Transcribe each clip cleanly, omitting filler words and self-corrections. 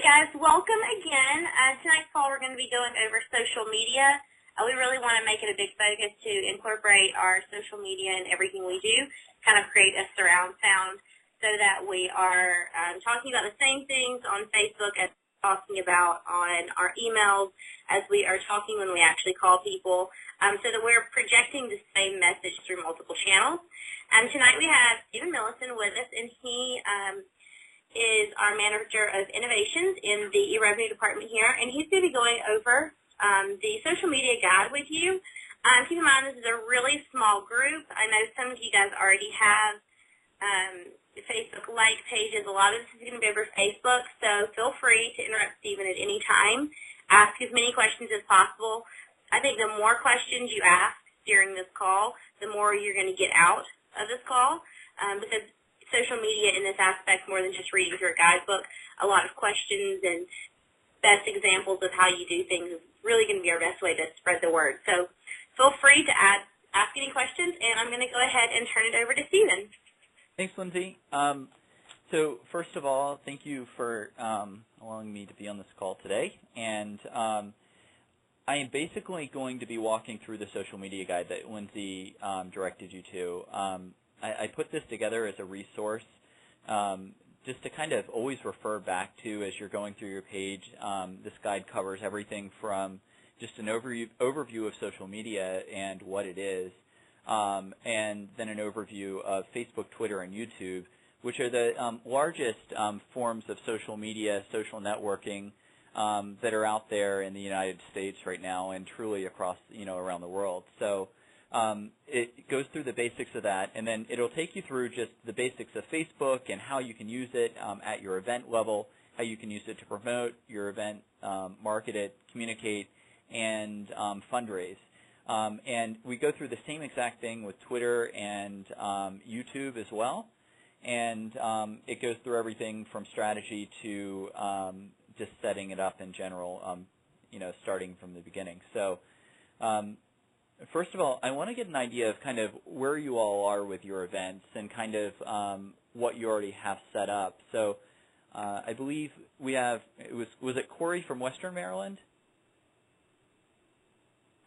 guys, welcome again. Tonight's call we're going to be going over social media. We really want to make it a big focus to incorporate our social media in everything we do, kind of create a surround sound so that we are talking about the same things on Facebook as talking about on our emails, as we are talking when we actually call people, so that we're projecting the same message through multiple channels. Tonight we have Stephen Millison with us, and he is our Manager of Innovations in the eRevenue department here, and he's going to be going over the social media guide with you. Keep in mind this is a really small group. I know some of you guys already have Facebook like pages. A lot of this is going to be over Facebook, so feel free to interrupt Stephen at any time. Ask as many questions as possible. I think the more questions you ask during this call, the more you're going to get out of this call, because social media in this aspect, more than just reading through a guidebook, a lot of questions and best examples of how you do things is really going to be our best way to spread the word. So feel free to ask any questions, and I'm going to go ahead and turn it over to Stephen. Thanks, Lindsay. So first of all, thank you for allowing me to be on this call today. And I am basically going to be walking through the social media guide that Lindsay directed you to. I put this together as a resource just to kind of always refer back to as you're going through your page. This guide covers everything from just an overview of social media and what it is, and then an overview of Facebook, Twitter, and YouTube, which are the largest forms of social media, social networking that are out there in the United States right now and truly across, around the world. So it goes through the basics of that, and then it'll take you through just the basics of Facebook and how you can use it at your event level, how you can use it to promote your event, market it, communicate, and fundraise. And we go through the same exact thing with Twitter and YouTube as well, and it goes through everything from strategy to just setting it up in general, starting from the beginning. So first of all, I want to get an idea of kind of where you all are with your events and kind of what you already have set up. So I believe we have, was it Corey from Western Maryland?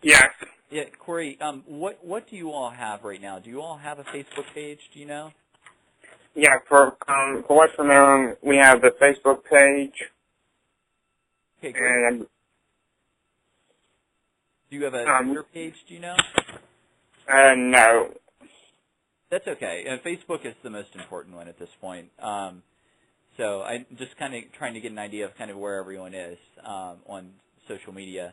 Yes. Yeah, Corey, what do you all have right now? Do you all have a Facebook page? Do you know? Yeah, for Western Maryland, we have the Facebook page. Okay, great. And do you have a Twitter page, do you know? No. That's okay. Facebook is the most important one at this point. So I'm just kind of trying to get an idea of kind of where everyone is on social media.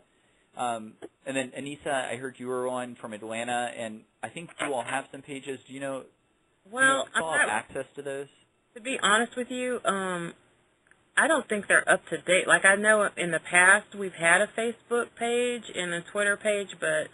And then, Anissa, I heard you were on from Atlanta, and I think you all have some pages. Do you know, well, do you all have access to those? To be honest with you, I don't think they're up to date. Like, I know in the past we've had a Facebook page and a Twitter page, but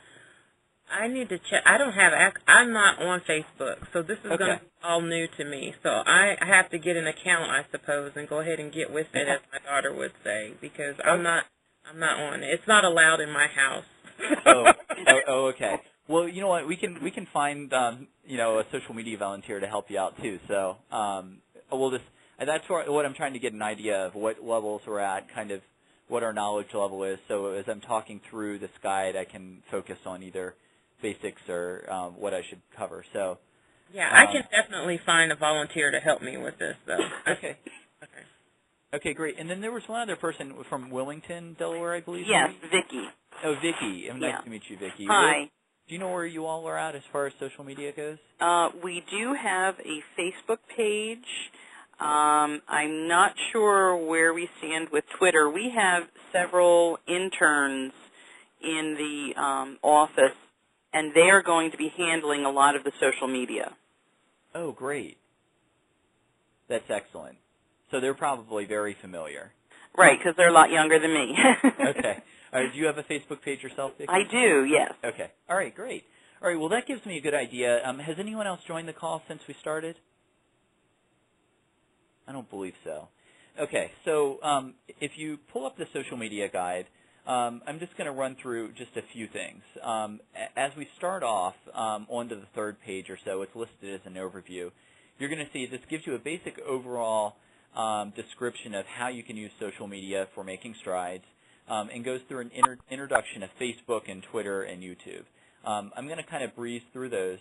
I need to check. I don't have I'm not on Facebook, so this is going to be all new to me. So I have to get an account, I suppose, and go ahead and get with it, as my daughter would say, because I'm not on it. It's not allowed in my house. Okay. Well, you know what? We can find a social media volunteer to help you out too. So we'll just. That's what I'm trying to get an idea of, what levels we're at, kind of what our knowledge level is. So as I'm talking through this guide, I can focus on either basics or what I should cover. So yeah, I can definitely find a volunteer to help me with this, though. Okay. Okay, great. And then there was one other person from Wilmington, Delaware, I believe. Yes, Vicki. Oh, Vicki. Nice to meet you, Vicki. Hi. Do you know where you all are at as far as social media goes? We do have a Facebook page. I'm not sure where we stand with Twitter. We have several interns in the office, and they are going to be handling a lot of the social media. Oh, great. That's excellent. So they're probably very familiar. Right, because they're a lot younger than me. Okay. All right, do you have a Facebook page yourself, Vicki? I do, yes. Okay. All right, great. All right, well, that gives me a good idea. Has anyone else joined the call since we started? I don't believe so. Okay, so if you pull up the social media guide, I'm just going to run through just a few things. As we start off onto the third page or so, it's listed as an overview. You're going to see this gives you a basic overall description of how you can use social media for making strides, and goes through an introduction of Facebook and Twitter and YouTube. I'm going to kind of breeze through those,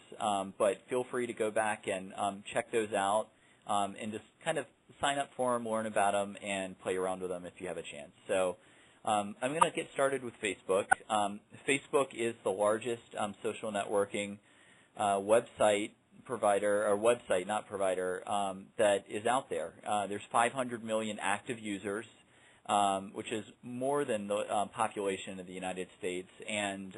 but feel free to go back and check those out and just kind of sign up for them, learn about them, and play around with them if you have a chance. So I'm going to get started with Facebook. Facebook is the largest social networking website provider, or website, not provider, that is out there. There's 500 million active users, which is more than the population of the United States. And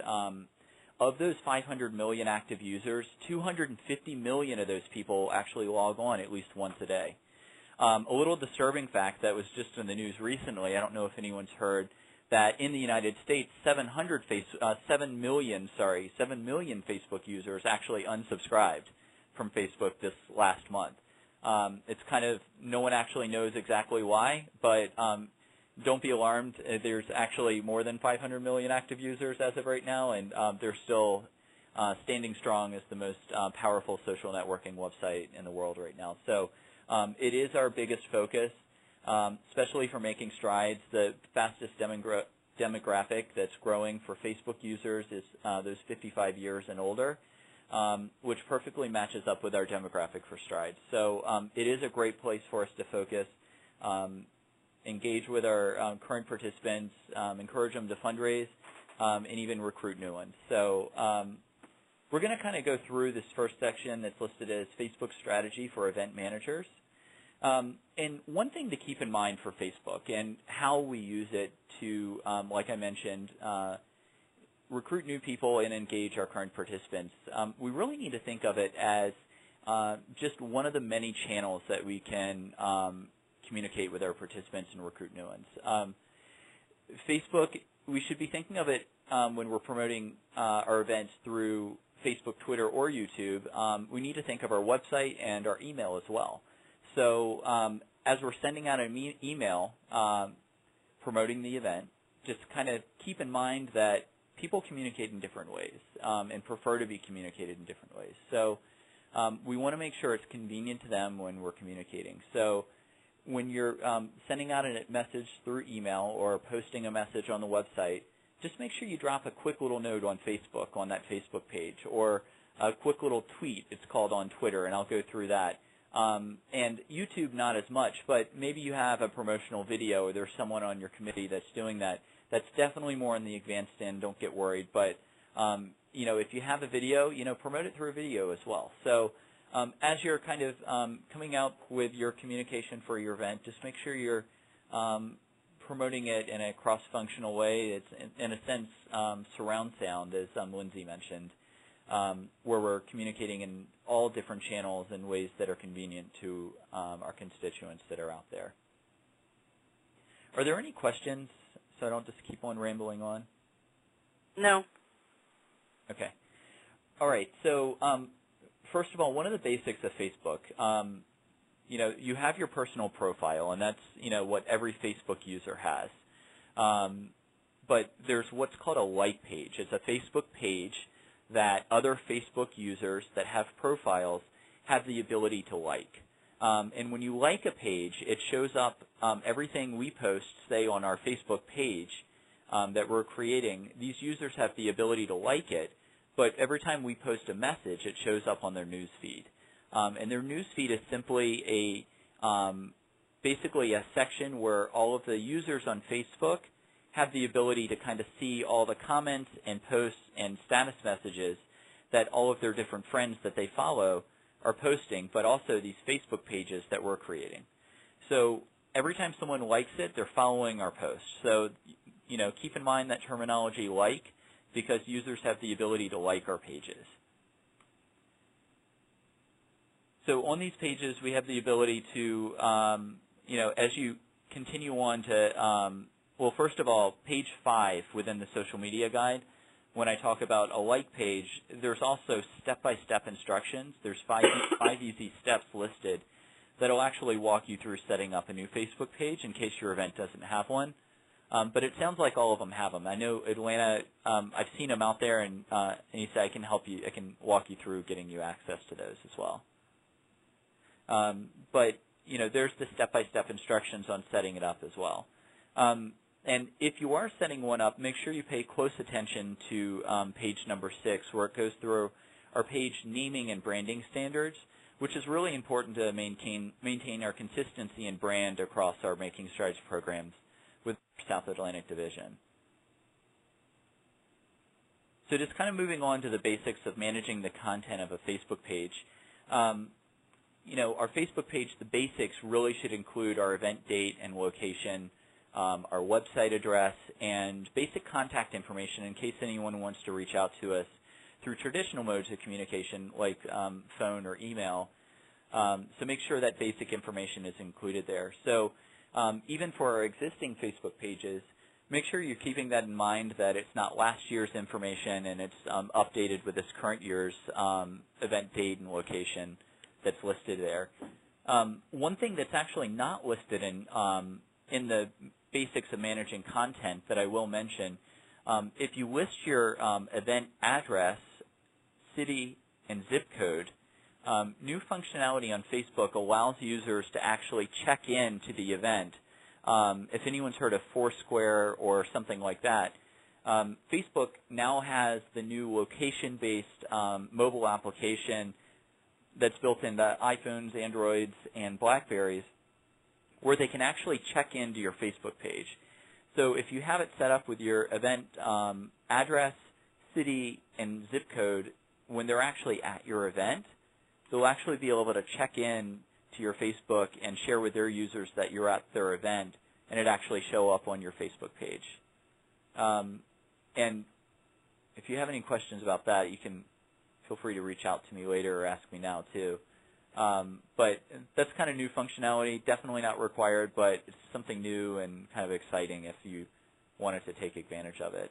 of those 500 million active users, 250 million of those people actually log on at least once a day. A little disturbing fact that was just in the news recently, I don't know if anyone's heard, that in the United States, 7 million Facebook users actually unsubscribed from Facebook this last month. It's kind of, no one actually knows exactly why, but don't be alarmed. There's actually more than 500 million active users as of right now, and they're still standing strong as the most powerful social networking website in the world right now. So it is our biggest focus, especially for making strides. The fastest demographic that's growing for Facebook users is those 55 years and older, which perfectly matches up with our demographic for strides. So it is a great place for us to focus, engage with our current participants, encourage them to fundraise, and even recruit new ones. So we're going to kind of go through this first section that's listed as Facebook strategy for event managers. And one thing to keep in mind for Facebook and how we use it to, like I mentioned, recruit new people and engage our current participants, we really need to think of it as just one of the many channels that we can communicate with our participants and recruit new ones. Facebook, we should be thinking of it when we're promoting our events through Facebook, Twitter, or YouTube. We need to think of our website and our email as well. So as we're sending out an email promoting the event, just kind of keep in mind that people communicate in different ways and prefer to be communicated in different ways. So we want to make sure it's convenient to them when we're communicating. So when you're sending out a message through email or posting a message on the website, just make sure you drop a quick little note on Facebook, on that Facebook page, or a quick little tweet, it's called, on Twitter, and I'll go through that. And YouTube, not as much, but maybe you have a promotional video or there's someone on your committee that's doing that. That's definitely more on the advanced end. Don't get worried. But, if you have a video, promote it through a video as well. So as you're kind of coming out with your communication for your event, just make sure you're promoting it in a cross-functional way. It's, in a sense, surround sound, as Lindsay mentioned, where we're communicating in all different channels in ways that are convenient to our constituents that are out there. Are there any questions, so I don't just keep on rambling on? No. Okay. All right. So first of all, one of the basics of Facebook, you have your personal profile, and that's, what every Facebook user has. But there's what's called a like page. It's a Facebook page that other Facebook users that have profiles have the ability to like. And when you like a page, it shows up everything we post, say, on our Facebook page that we're creating. These users have the ability to like it, but every time we post a message, it shows up on their news feed. And their news feed is simply basically a section where all of the users on Facebook have the ability to kind of see all the comments and posts and status messages that all of their different friends that they follow are posting, but also these Facebook pages that we're creating. So every time someone likes it, they're following our post. So, keep in mind that terminology like, because users have the ability to like our pages. So on these pages, we have the ability to, as you continue on to, well, first of all, page 5 within the social media guide, when I talk about a like page, there's also step-by-step instructions. There's five easy steps listed that will actually walk you through setting up a new Facebook page in case your event doesn't have one. But it sounds like all of them have them. I know Atlanta, I've seen them out there, and he said I can help you, I can walk you through getting you access to those as well. But there's the step-by-step instructions on setting it up as well. And if you are setting one up, make sure you pay close attention to page number 6, where it goes through our page naming and branding standards, which is really important to maintain our consistency and brand across our Making Strides programs with South Atlantic Division. So just kind of moving on to the basics of managing the content of a Facebook page. Our Facebook page, the basics really should include our event date and location, our website address, and basic contact information in case anyone wants to reach out to us through traditional modes of communication like phone or email. So make sure that basic information is included there. So even for our existing Facebook pages, make sure you're keeping that in mind, that it's not last year's information and it's updated with this current year's event date and location that's listed there. One thing that's actually not listed in the basics of managing content that I will mention, if you list your event address, city, and zip code, new functionality on Facebook allows users to actually check in to the event. If anyone's heard of Foursquare or something like that, Facebook now has the new location-based mobile application that's built into iPhones, Androids, and BlackBerries, where they can actually check into your Facebook page. So if you have it set up with your event address, city, and zip code, when they're actually at your event, they'll actually be able to check in to your Facebook and share with their users that you're at their event, and it actually show up on your Facebook page. And if you have any questions about that, you can feel free to reach out to me later or ask me now too. But that's kind of new functionality, definitely not required, but it's something new and kind of exciting if you wanted to take advantage of it.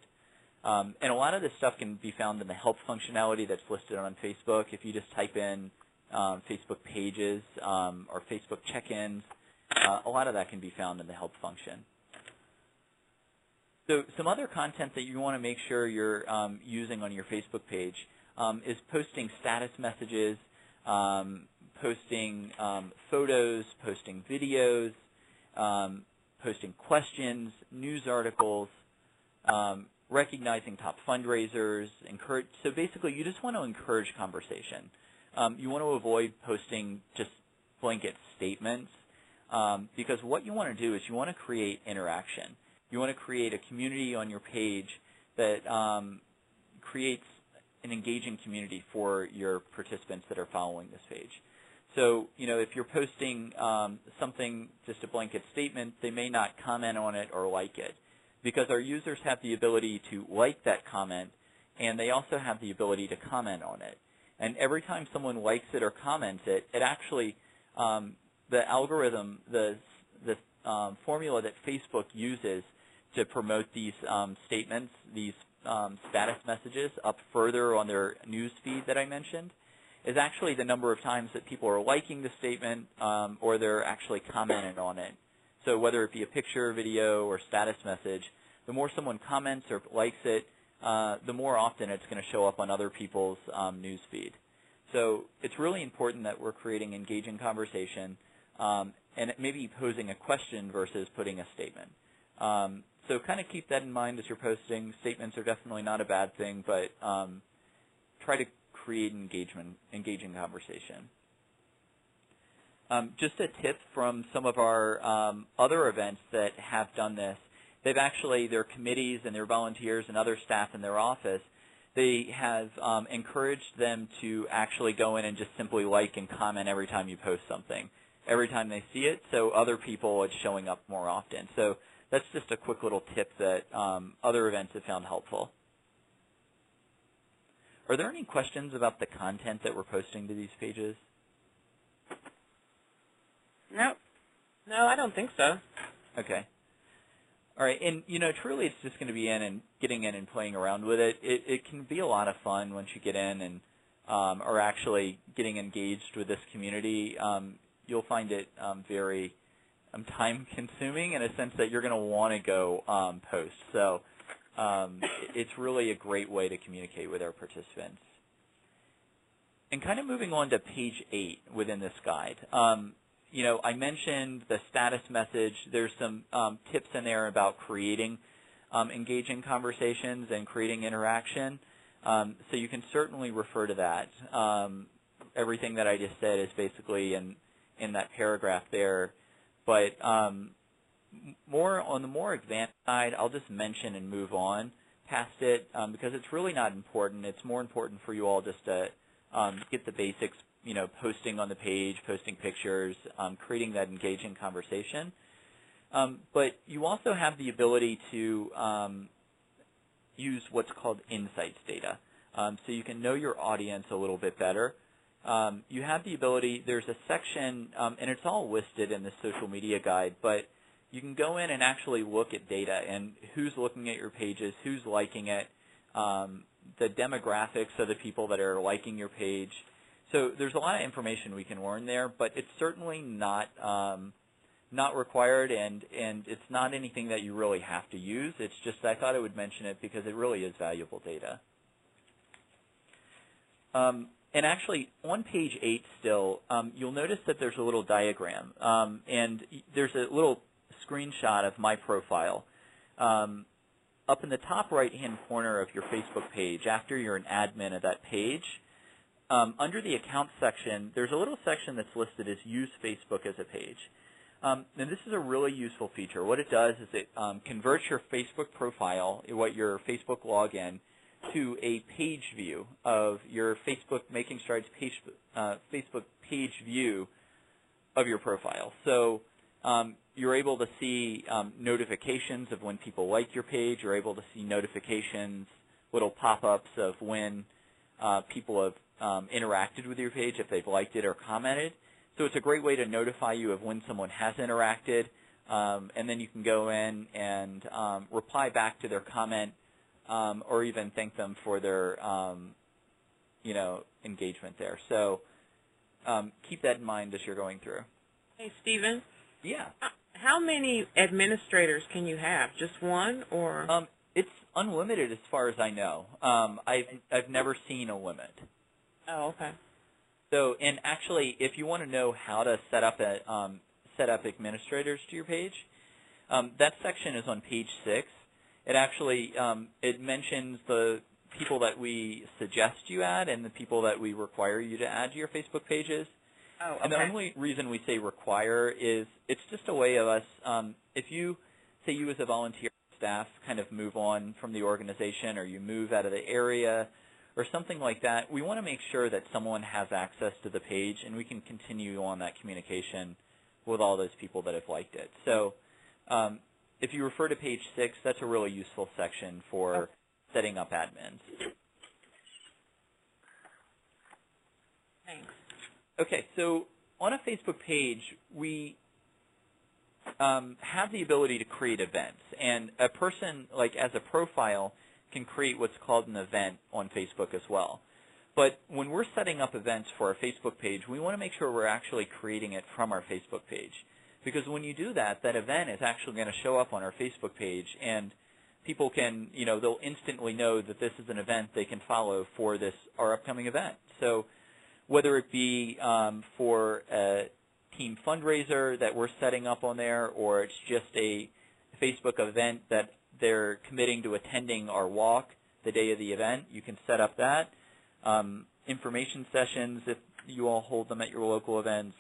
And a lot of this stuff can be found in the help functionality that's listed on Facebook. If you just type in Facebook pages or Facebook check-ins, a lot of that can be found in the help function. So some other content that you want to make sure you're using on your Facebook page is posting status messages, posting photos, posting videos, posting questions, news articles, recognizing top fundraisers. So basically, you just want to encourage conversation. You want to avoid posting just blanket statements because what you want to do is you want to create interaction. You want to create a community on your page that creates an engaging community for your participants that are following this page. So, if you're posting something, just a blanket statement, they may not comment on it or like it, because our users have the ability to like that comment, and they also have the ability to comment on it. And every time someone likes it or comments it, it actually, the algorithm, the formula that Facebook uses to promote these statements, these status messages up further on their news feed that I mentioned, is actually the number of times that people are liking the statement or they're actually commenting on it. So whether it be a picture, video, or status message, the more someone comments or likes it, the more often it's going to show up on other people's news feed. So it's really important that we're creating engaging conversation and maybe posing a question versus putting a statement. So kind of keep that in mind as you're posting. Statements are definitely not a bad thing, but try to create engaging conversation. Just a tip from some of our other events that have done this. Their committees and their volunteers and other staff in their office, they have encouraged them to actually go in and just simply like and comment every time you post something, every time they see it, so other people it's showing up more often. So that's just a quick little tip that other events have found helpful. Are there any questions about the content that we're posting to these pages? Nope. No, I don't think so. Okay. All right, and truly it's just going to be getting in and playing around with it. It can be a lot of fun once you get in and are actually getting engaged with this community. You'll find it very time-consuming in a sense that you're going to want to go post. So it's really a great way to communicate with our participants. And kind of moving on to page 8 within this guide. I mentioned the status message. There's some tips in there about creating engaging conversations and creating interaction. So you can certainly refer to that. Everything that I just said is basically in that paragraph there. But on the more advanced side, I'll just mention and move on past it because it's really not important. It's more important for you all just to get the basics, posting on the page, posting pictures, creating that engaging conversation. But you also have the ability to use what's called insights data. So you can know your audience a little bit better. You have the ability, there's a section, and it's all listed in the social media guide, but you can go in and actually look at data and who's looking at your pages, who's liking it, the demographics of the people that are liking your page. So there's a lot of information we can learn there, but it's certainly not required, and it's not anything that you really have to use. It's just I thought I would mention it because it really is valuable data. And actually, on page 8 still, you'll notice that there's a little diagram, and there's a little screenshot of my profile. Up in the top right-hand corner of your Facebook page, after you're an admin of that page, under the Accounts section, there's a little section that's listed as Use Facebook as a page. And this is a really useful feature. What it does is it converts your Facebook profile, your Facebook login, to a page view of your Facebook Making Strides Facebook page view of your profile. So you're able to see notifications of when people like your page. You're able to see notifications, little pop-ups of when people have interacted with your page, if they've liked it or commented. So it's a great way to notify you of when someone has interacted, and then you can go in and reply back to their comment or even thank them for their engagement there. So keep that in mind as you're going through. Hey, Stephen. Yeah. How many administrators can you have? Just one, or? It's unlimited as far as I know. I've never seen a limit. Oh, okay. So, and actually, if you want to know how to set up administrators to your page, that section is on page 6. It actually it mentions the people that we suggest you add and the people that we require you to add to your Facebook pages. Oh, okay. And the only reason we say require is it's just a way of us, if you, say you as a volunteer staff kind of move on from the organization or you move out of the area or something like that, we want to make sure that someone has access to the page and we can continue on that communication with all those people that have liked it. So if you refer to page 6, that's a really useful section for setting up admins. Thanks. Okay, so on a Facebook page, we have the ability to create events. And a person, like as a profile, can create what's called an event on Facebook as well. But when we're setting up events for our Facebook page, we want to make sure we're actually creating it from our Facebook page. Because when you do that, that event is actually going to show up on our Facebook page, and people can, they'll instantly know that this is an event they can follow for our upcoming event. So whether it be for a team fundraiser that we're setting up on there, or it's just a Facebook event that they're committing to attending our walk the day of the event, you can set up that. Information sessions, if you all hold them at your local events,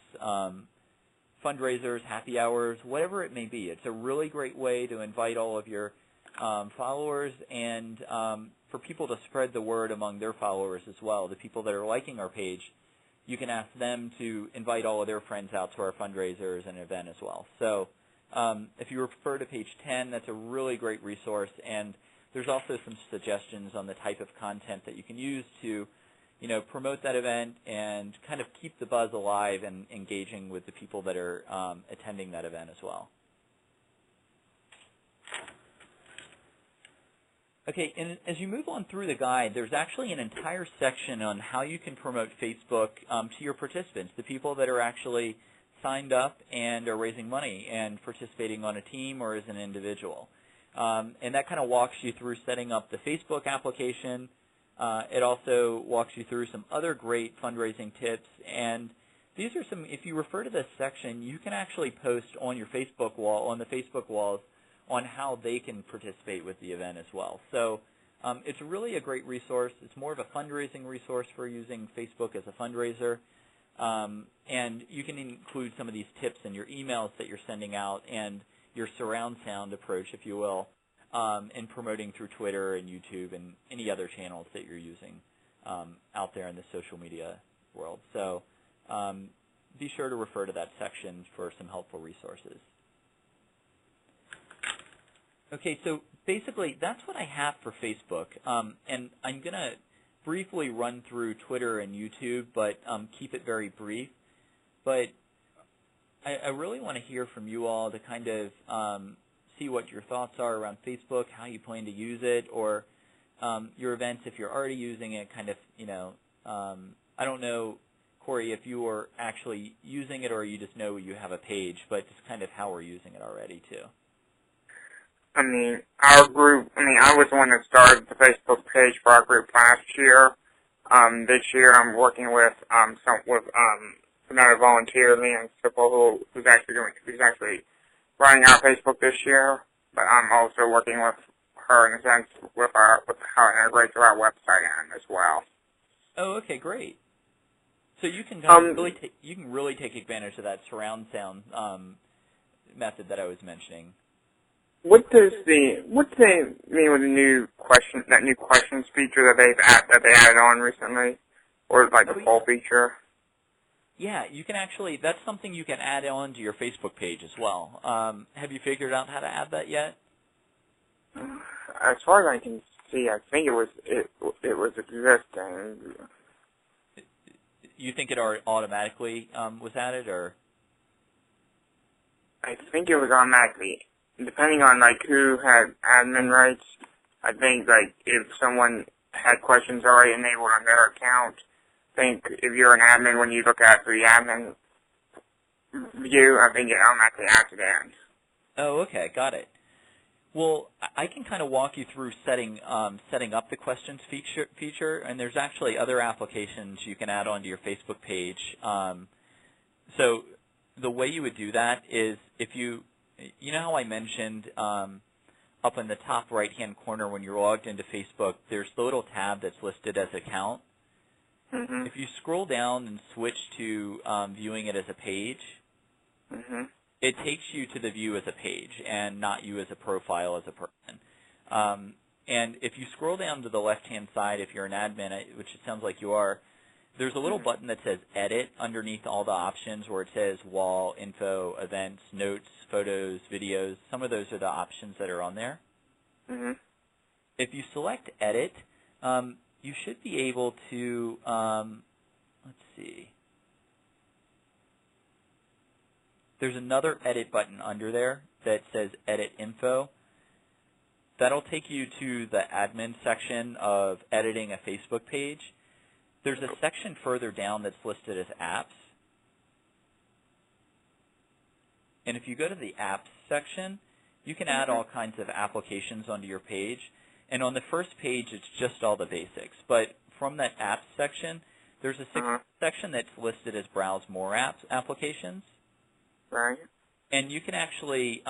fundraisers, happy hours, whatever it may be. It's a really great way to invite all of your followers and for people to spread the word among their followers as well. The people that are liking our page, you can ask them to invite all of their friends out to our fundraisers and event as well. So if you refer to page 10, that's a really great resource, and there's also some suggestions on the type of content that you can use to promote that event and kind of keep the buzz alive and engaging with the people that are attending that event as well. Okay, and as you move on through the guide, there's actually an entire section on how you can promote Facebook to your participants, the people that are actually signed up and are raising money and participating on a team or as an individual. And that kind of walks you through setting up the Facebook application. It also walks you through some other great fundraising tips, and these are some, if you refer to this section, you can actually post on your Facebook wall, on the Facebook walls, on how they can participate with the event as well. So it's really a great resource. It's more of a fundraising resource for using Facebook as a fundraiser. And you can include some of these tips in your emails that you're sending out and your surround sound approach, if you will, in promoting through Twitter and YouTube and any other channels that you're using out there in the social media world. So be sure to refer to that section for some helpful resources. Okay, so basically that's what I have for Facebook, and I'm going to briefly run through Twitter and YouTube, but keep it very brief. But I really want to hear from you all to kind of see what your thoughts are around Facebook, how you plan to use it, or your events if you're already using it, kind of, I don't know, Corey, if you are actually using it or you just know you have a page, but just kind of how we're using it already, too. I mean, our group, I was the one that started the Facebook page for our group last year. This year I'm working with another volunteer, Leanne Sipple, who's actually running our Facebook this year. But I'm also working with her in a sense with how it integrates with our website as well. Oh, okay, great. So you can really take advantage of that surround sound method that I was mentioning. What does they mean with the new questions feature that they added on recently, or like the full feature? Yeah, you can actually. That's something you can add on to your Facebook page as well. Have you figured out how to add that yet? As far as I can see, I think it was existing. You think it automatically was added, or? I think it was automatically. Depending on who had admin rights, I think if someone had questions already enabled on their account, I think if you're an admin, when you look at the admin view, I think it automatically adds it in. Oh, okay, got it. Well, I can kind of walk you through setting up the questions feature, and there's actually other applications you can add onto your Facebook page. So the way you would do that is if you know how I mentioned up in the top right-hand corner when you're logged into Facebook, there's the little tab that's listed as account. Mm-hmm. If you scroll down and switch to viewing it as a page, it takes you to the view as a page and not you as a profile as a person. And if you scroll down to the left-hand side, if you're an admin, which it sounds like you are, there's a little button that says Edit underneath all the options where it says Wall, Info, Events, Notes, Photos, Videos. Some of those are the options that are on there. Mm-hmm. If you select Edit, you should be able to, let's see. There's another Edit button under there that says Edit Info. That'll take you to the admin section of editing a Facebook page. There's a section further down that's listed as Apps. And if you go to the Apps section, you can add all kinds of applications onto your page. And on the first page, it's just all the basics. But from that Apps section, there's a section that's listed as Browse More Applications. Right. And you can actually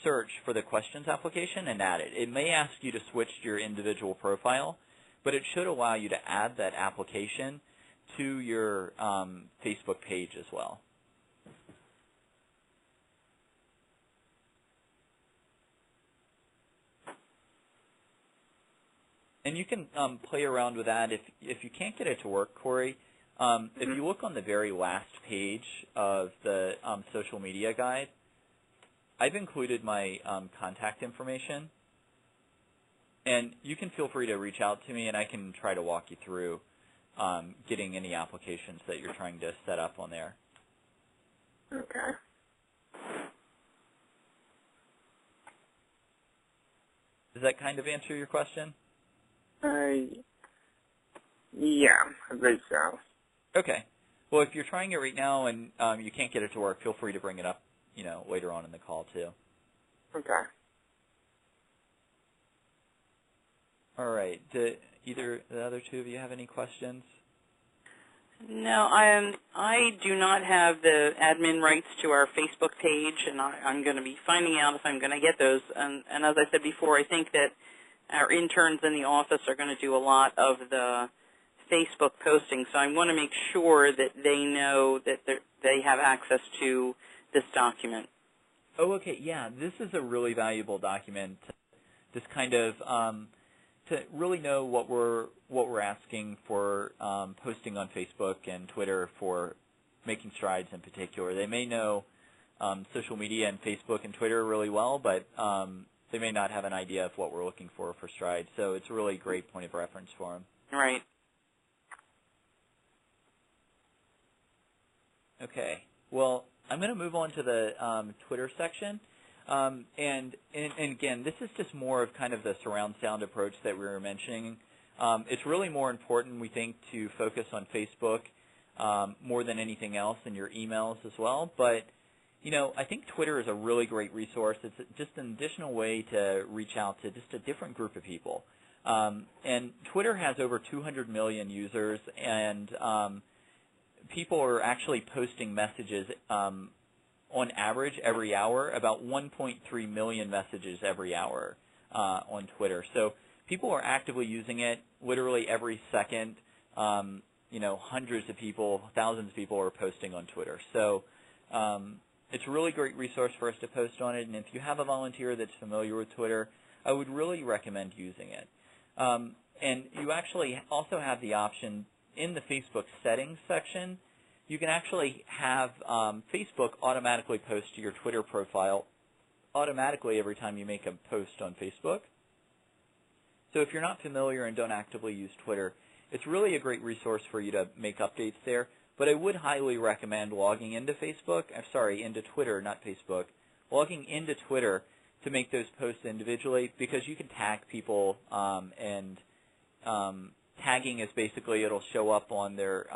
search for the questions application and add it. It may ask you to switch to your individual profile, but it should allow you to add that application to your Facebook page as well. And you can play around with that. If you can't get it to work, Corey, if you look on the very last page of the social media guide, I've included my contact information. And you can feel free to reach out to me, and I can try to walk you through getting any applications that you're trying to set up on there. Okay. Does that kind of answer your question? Yeah, I think so. Okay. Well, if you're trying it right now and you can't get it to work, feel free to bring it up, later on in the call too. Okay. All right. Do either the other two of you have any questions? No, I do not have the admin rights to our Facebook page, and I'm going to be finding out if I'm going to get those. And as I said before, I think that our interns in the office are going to do a lot of the Facebook posting, so I want to make sure that they know that they have access to this document. Oh, okay, yeah, this is a really valuable document. This kind of to really know what we're asking for posting on Facebook and Twitter for making strides in particular. They may know social media and Facebook and Twitter really well, but they may not have an idea of what we're looking for strides. So it's a really great point of reference for them. Right. Okay. Well, I'm going to move on to the Twitter section. And again, this is just more of kind of the surround sound approach that we were mentioning. It's really more important, we think, to focus on Facebook more than anything else, and your emails as well. But, you know, I think Twitter is a really great resource. It's just an additional way to reach out to just a different group of people. And Twitter has over 200 million users, and people are actually posting messages on average every hour, about 1.3 million messages every hour on Twitter. So people are actively using it literally every second. You know, hundreds of people, thousands of people are posting on Twitter. So it's a really great resource for us to post on it. And if you have a volunteer that's familiar with Twitter, I would really recommend using it. And you actually also have the option in the Facebook settings section. You can actually have Facebook automatically post to your Twitter profile automatically every time you make a post on Facebook. So if you're not familiar and don't actively use Twitter, it's really a great resource for you to make updates there. But I would highly recommend logging into into Twitter, not Facebook, logging into Twitter to make those posts individually, because you can tag people, and tagging is basically it'll show up on their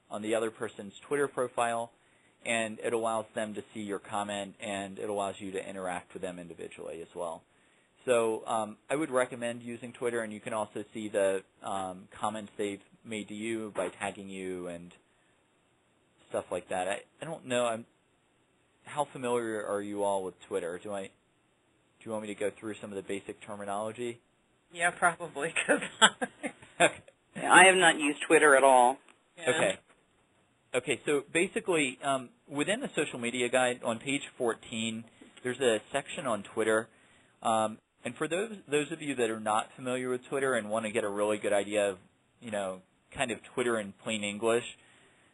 on the other person's Twitter profile, and it allows them to see your comment, and it allows you to interact with them individually as well. So I would recommend using Twitter, and you can also see the comments they've made to you by tagging you and stuff like that. I don't know. How familiar are you all with Twitter? Do you want me to go through some of the basic terminology? Yeah, probably. Cause Okay. I have not used Twitter at all. Yeah. Okay. Okay, so basically, within the social media guide on page 14, there's a section on Twitter. And for those of you that are not familiar with Twitter and want to get a really good idea of, you know, kind of Twitter in plain English,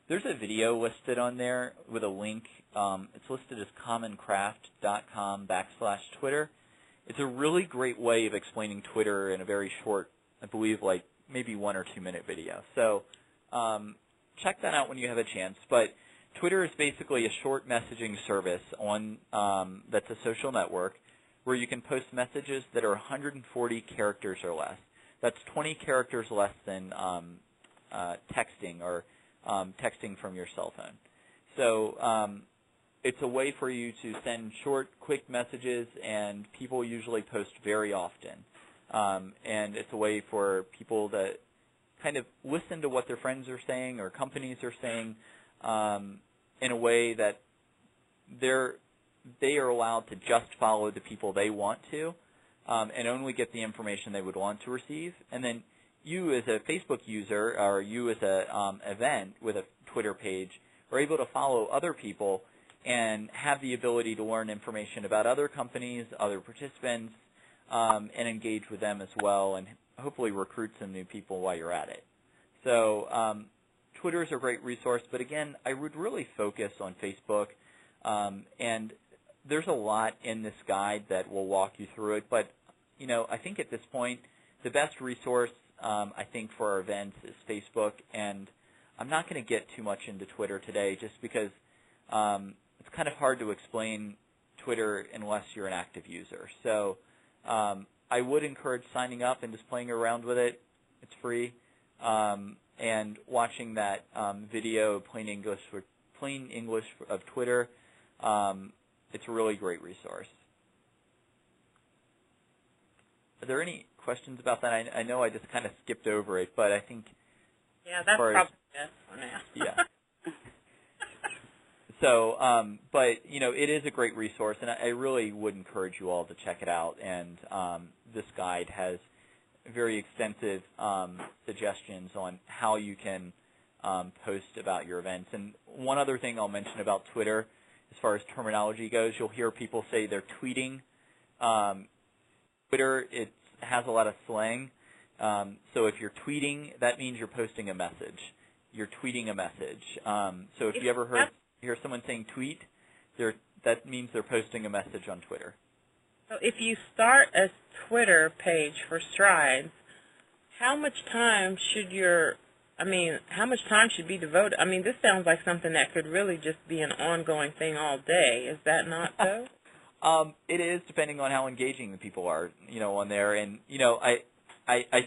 there's a video listed on there with a link. It's listed as commoncraft.com/Twitter. It's a really great way of explaining Twitter in a very short, I believe, like maybe 1 or 2 minute video. So check that out when you have a chance. But Twitter is basically a short messaging service on that's a social network where you can post messages that are 140 characters or less. That's 20 characters less than texting or texting from your cell phone. So it's a way for you to send short, quick messages, and people usually post very often. And it's a way for people to kind of listen to what their friends are saying or companies are saying in a way that they are allowed to just follow the people they want to and only get the information they would want to receive. And then you as a Facebook user or you as a event with a Twitter page are able to follow other people and have the ability to learn information about other companies, other participants, and engage with them as well, and hopefully recruit some new people while you're at it. So Twitter is a great resource, but again, I would really focus on Facebook, and there's a lot in this guide that will walk you through it, but you know, I think at this point, the best resource I think for our events is Facebook, and I'm not going to get too much into Twitter today just because it's kind of hard to explain Twitter unless you're an active user. So I would encourage signing up and just playing around with it. It's free. And watching that video, Plain English of Twitter, it's a really great resource. Are there any questions about that? I know I just kind of skipped over it, but I think yeah, that's as far probably Yes, for now. Yeah. So, but, you know, it is a great resource, and I really would encourage you all to check it out. And this guide has very extensive suggestions on how you can post about your events. And one other thing I'll mention about Twitter, as far as terminology goes, you'll hear people say they're tweeting. Twitter, it has a lot of slang. So if you're tweeting, that means you're posting a message. You're tweeting a message. So if you ever hear someone saying tweet, that means they're posting a message on Twitter. So if you start a Twitter page for Strides, how much time should be devoted? I mean, this sounds like something that could really just be an ongoing thing all day. Is that not so? It is, depending on how engaging the people are, you know, on there. And, you know, I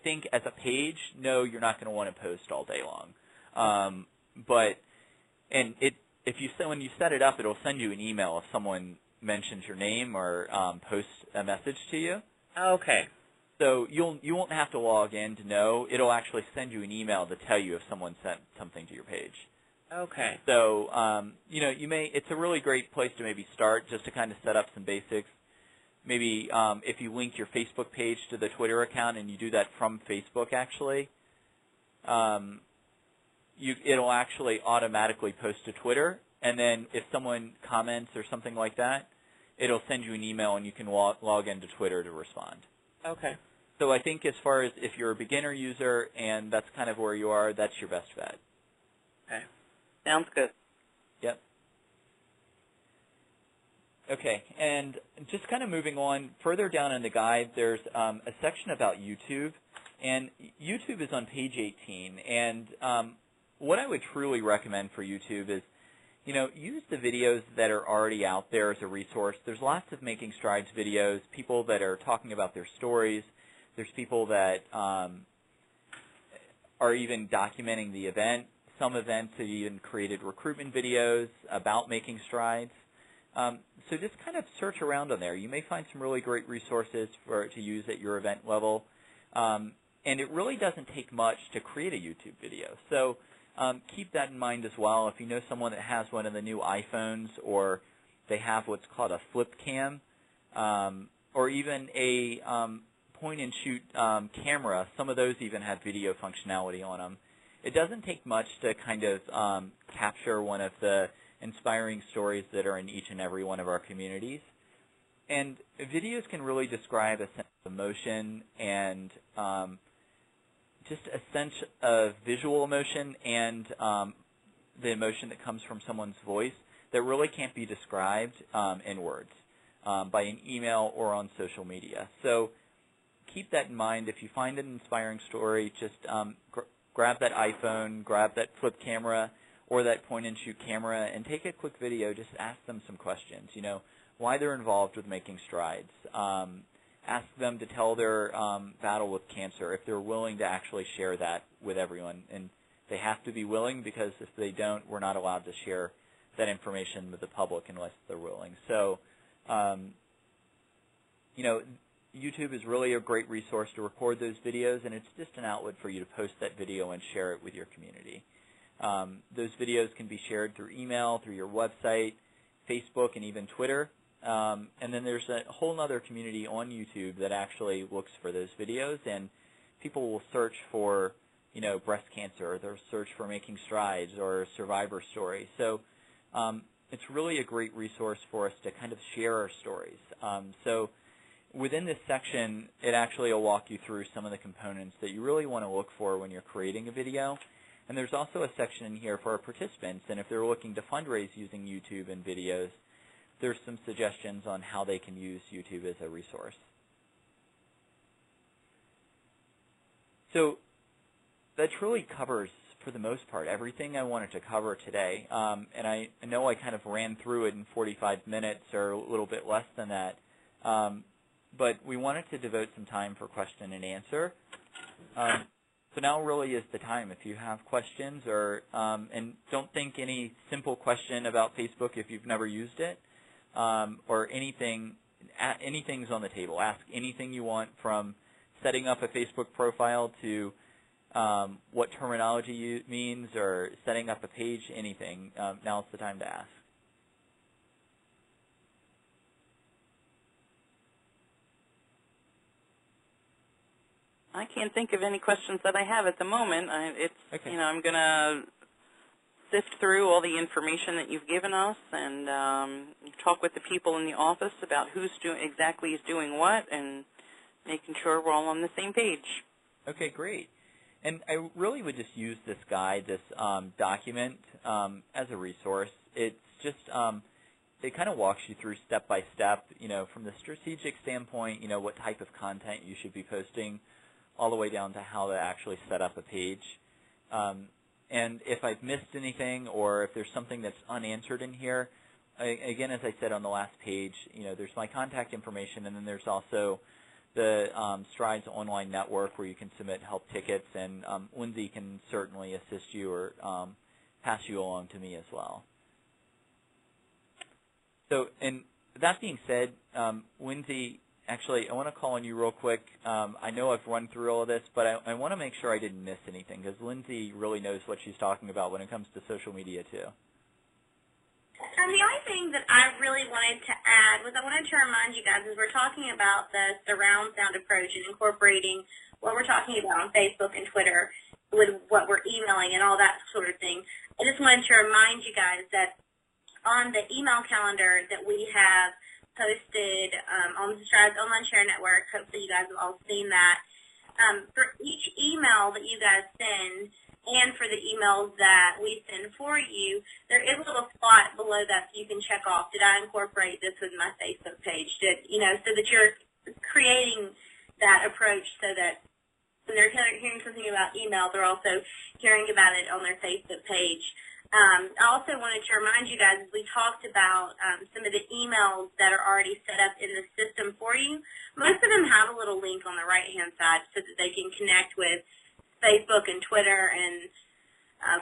think as a page, no, you're not going to want to post all day long. When you set it up, it'll send you an email if someone mentions your name or posts a message to you. Okay. So you won't have to log in to know. It'll actually send you an email to tell you if someone sent something to your page. Okay. So, you know, it's a really great place to maybe start, just to kind of set up some basics. Maybe if you link your Facebook page to the Twitter account and you do that from Facebook, actually, it'll actually automatically post to Twitter. And then if someone comments or something like that, it'll send you an email and you can log into Twitter to respond. Okay. So I think as far as if you're a beginner user and that's kind of where you are, that's your best bet. Okay. Sounds good. Yep. Okay, and just kind of moving on, further down in the guide, there's a section about YouTube, and YouTube is on page 18, and what I would truly recommend for YouTube is, you know, use the videos that are already out there as a resource. There's lots of Making Strides videos, people that are talking about their stories. There's people that are even documenting the event. Some events have even created recruitment videos about Making Strides. So just kind of search around on there. You may find some really great resources to use at your event level. And it really doesn't take much to create a YouTube video. So keep that in mind as well. If you know someone that has one of the new iPhones, or they have what's called a flip cam, or even a point-and-shoot camera, some of those even have video functionality on them. It doesn't take much to kind of capture one of the inspiring stories that are in each and every one of our communities. And videos can really describe a sense of emotion and just a sense of visual emotion and the emotion that comes from someone's voice that really can't be described in words by an email or on social media. So keep that in mind. If you find an inspiring story, just grab that iPhone, grab that flip camera or that point-and-shoot camera and take a quick video. Just ask them some questions, you know, why they're involved with Making Strides. Ask them to tell their battle with cancer, if they're willing to actually share that with everyone. And they have to be willing, because if they don't, we're not allowed to share that information with the public unless they're willing. So, you know, YouTube is really a great resource to record those videos, and it's just an outlet for you to post that video and share it with your community. Those videos can be shared through email, through your website, Facebook, and even Twitter. And then there's a whole other community on YouTube that actually looks for those videos, and people will search for, you know, breast cancer, or they'll search for Making Strides or a survivor story. So it's really a great resource for us to kind of share our stories. So within this section, it actually will walk you through some of the components that you really want to look for when you're creating a video. And there's also a section in here for our participants, and if they're looking to fundraise using YouTube and videos, there's some suggestions on how they can use YouTube as a resource. So that truly covers, for the most part, everything I wanted to cover today. And I know I kind of ran through it in 45 minutes or a little bit less than that. But we wanted to devote some time for question and answer. So now really is the time. If you have questions, or and don't think any simple question about Facebook if you've never used it, or anything's on the table. Ask anything you want, from setting up a Facebook profile to what terminology means or setting up a page, anything, now's the time to ask. I can't think of any questions that I have at the moment. Okay. You know, I'm going to sift through all the information that you've given us and talk with the people in the office about who's exactly is doing what and making sure we're all on the same page. Okay, great. And I really would just use this guide, this document, as a resource. It's just it kind of walks you through step by step, you know, from the strategic standpoint, you know, what type of content you should be posting, all the way down to how to actually set up a page. And if I've missed anything or if there's something that's unanswered in here, again, as I said on the last page, you know, there's my contact information, and then there's also the Strides online network where you can submit help tickets, and Lindsay can certainly assist you or pass you along to me as well. So, and that being said, Lindsay, actually, I want to call on you real quick. I know I've run through all of this, but I want to make sure I didn't miss anything because Lindsay really knows what she's talking about when it comes to social media, too. And the only thing that I really wanted to add was I wanted to remind you guys as we're talking about the surround sound approach and incorporating what we're talking about on Facebook and Twitter with what we're emailing and all that sort of thing. I just wanted to remind you guys that on the email calendar that we have posted on the Strides Online Share Network, hopefully you guys have all seen that, for each email that you guys send and for the emails that we send for you, there is a little slot below that so you can check off, did I incorporate this with my Facebook page? You know, so that you're creating that approach so that when they're hearing something about email, they're also hearing about it on their Facebook page. I also wanted to remind you guys, as we talked about some of the emails that are already set up in the system for you, most of them have a little link on the right-hand side so that they can connect with Facebook and Twitter and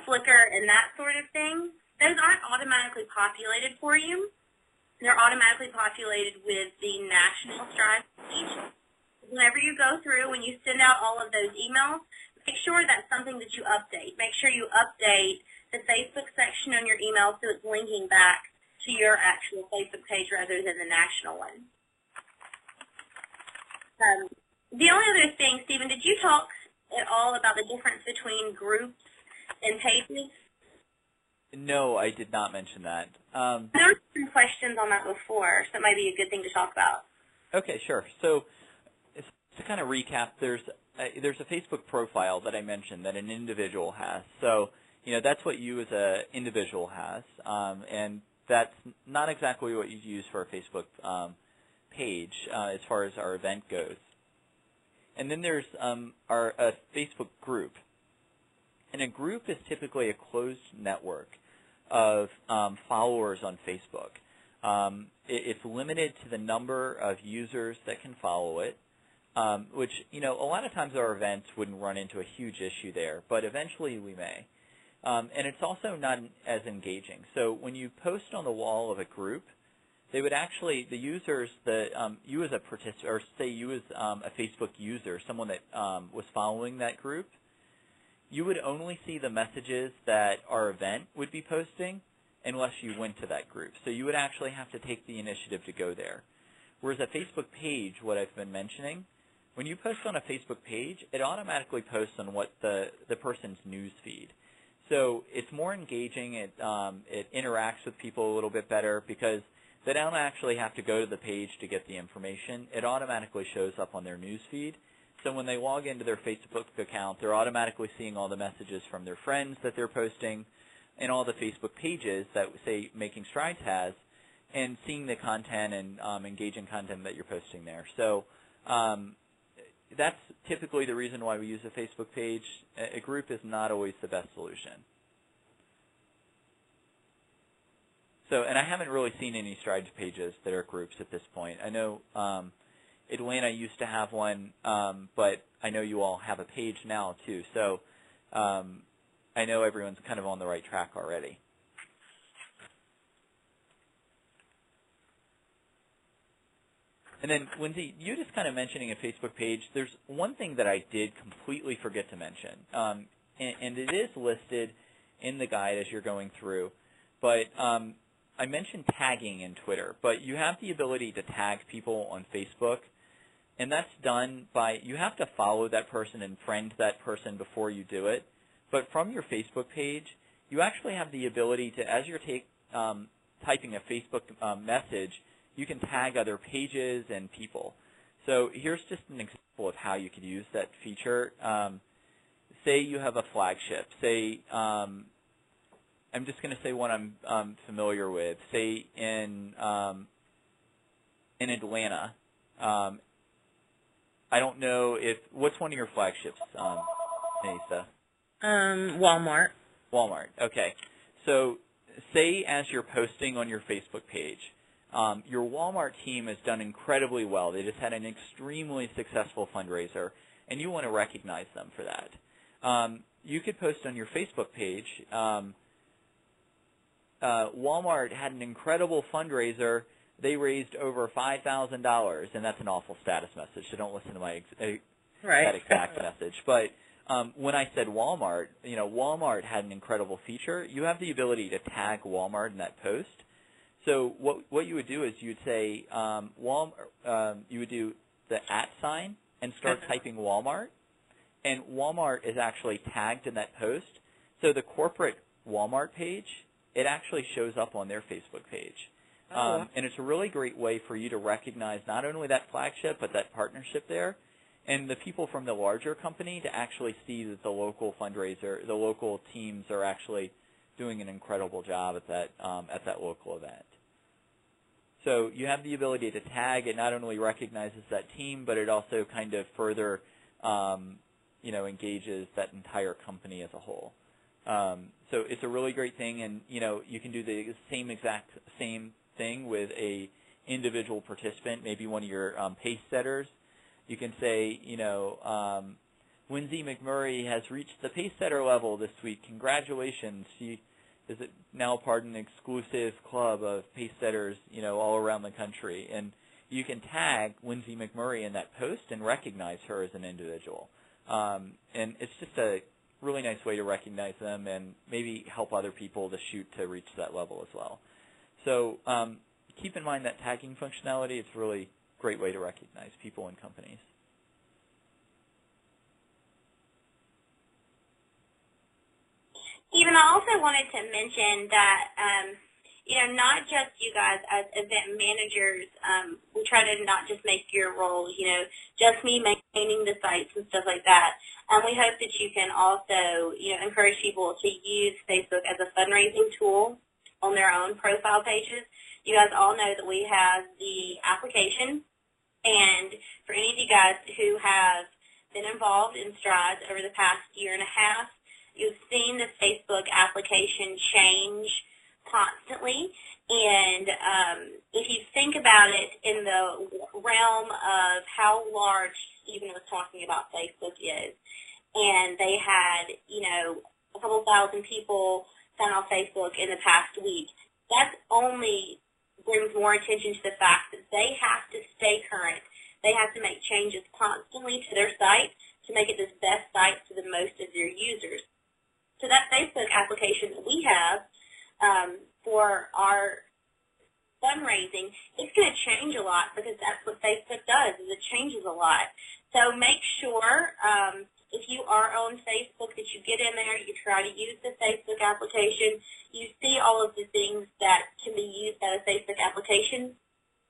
Flickr and that sort of thing. Those aren't automatically populated for you. They're automatically populated with the National Strides page. Whenever you go through, when you send out all of those emails, make sure that's something that you update. Make sure you update the Facebook section on your email so it's linking back to your actual Facebook page rather than the national one. The only other thing, Stephen, did you talk at all about the difference between groups and pages? No, I did not mention that. There were some questions on that before, so it might be a good thing to talk about. Okay, sure. So to kind of recap, there's a Facebook profile that I mentioned that an individual has. So, you know, that's what you as an individual has, and that's not exactly what you use for a Facebook page as far as our event goes. And then there's a Facebook group. And a group is typically a closed network of followers on Facebook. It's limited to the number of users that can follow it, which, you know, a lot of times our events wouldn't run into a huge issue there, but eventually we may. And it's also not as engaging. So when you post on the wall of a group, they would actually, the users that you as a participant, or say you as a Facebook user, someone that was following that group, you would only see the messages that our event would be posting unless you went to that group. So you would actually have to take the initiative to go there. Whereas a Facebook page, what I've been mentioning, when you post on a Facebook page, it automatically posts on what the person's news feed. So it's more engaging. It interacts with people a little bit better because they don't actually have to go to the page to get the information. It automatically shows up on their news feed. So when they log into their Facebook account, they're automatically seeing all the messages from their friends that they're posting and all the Facebook pages that, say, Making Strides has, and seeing the content and engaging content that you're posting there. So that's typically the reason why we use a Facebook page. A group is not always the best solution. So, and I haven't really seen any Strides pages that are groups at this point. I know Atlanta used to have one, but I know you all have a page now too. So I know everyone's kind of on the right track already. And then, Lindsay, you just kind of mentioning a Facebook page, there's one thing that I did completely forget to mention, and it is listed in the guide as you're going through, but I mentioned tagging in Twitter, but you have the ability to tag people on Facebook, and that's done by, you have to follow that person and friend that person before you do it, but from your Facebook page, you actually have the ability to, as you're typing a Facebook message, you can tag other pages and people. So here's just an example of how you could use that feature. Say you have a flagship. Say, I'm just going to say one I'm familiar with. Say in Atlanta. I don't know what's one of your flagships, Anissa? Walmart. Walmart. Okay. So say as you're posting on your Facebook page, your Walmart team has done incredibly well. They just had an extremely successful fundraiser, and you want to recognize them for that. You could post on your Facebook page, Walmart had an incredible fundraiser. They raised over $5,000, and that's an awful status message, so don't listen to my that exact message. But when I said Walmart, Walmart had an incredible feature. You have the ability to tag Walmart in that post. So what you would do is you would say you would do the @ and start typing Walmart, and Walmart is actually tagged in that post. So the corporate Walmart page, it actually shows up on their Facebook page. And it's a really great way for you to recognize not only that flagship, but that partnership there, and the people from the larger company to actually see that the local fundraiser, the local teams are actually doing an incredible job at that local event. So you have the ability to tag. It not only recognizes that team, but it also kind of further, engages that entire company as a whole. So it's a really great thing, and you can do the same thing with a individual participant, maybe one of your pace setters. You can say, Lindsay McMurray has reached the pace setter level this week. Congratulations. She is now part of an exclusive club of pace setters, all around the country. And you can tag Lindsay McMurray in that post and recognize her as an individual. And it's just a really nice way to recognize them and maybe help other people to shoot to reach that level as well. So keep in mind that tagging functionality. It's a really great way to recognize people and companies. Stephen, I also wanted to mention that, not just you guys as event managers, we try to not just make your role, just me maintaining the sites and stuff like that. We hope that you can also, encourage people to use Facebook as a fundraising tool on their own profile pages. You guys all know that we have the application, and for any of you guys who have been involved in Strides over the past year and a half, you've seen the Facebook application change constantly, and if you think about it in the realm of how large Stephen was talking about Facebook is, and they had, a couple thousand people sign on Facebook in the past week, that only brings more attention to the fact that they have to stay current. They have to make changes constantly to their site to make it the best site to the most of their users. So that Facebook application that we have for our fundraising, it's going to change a lot because that's what Facebook does, is it changes a lot. So make sure if you are on Facebook that you get in there, you try to use the Facebook application, you see all of the things that can be used by the Facebook application.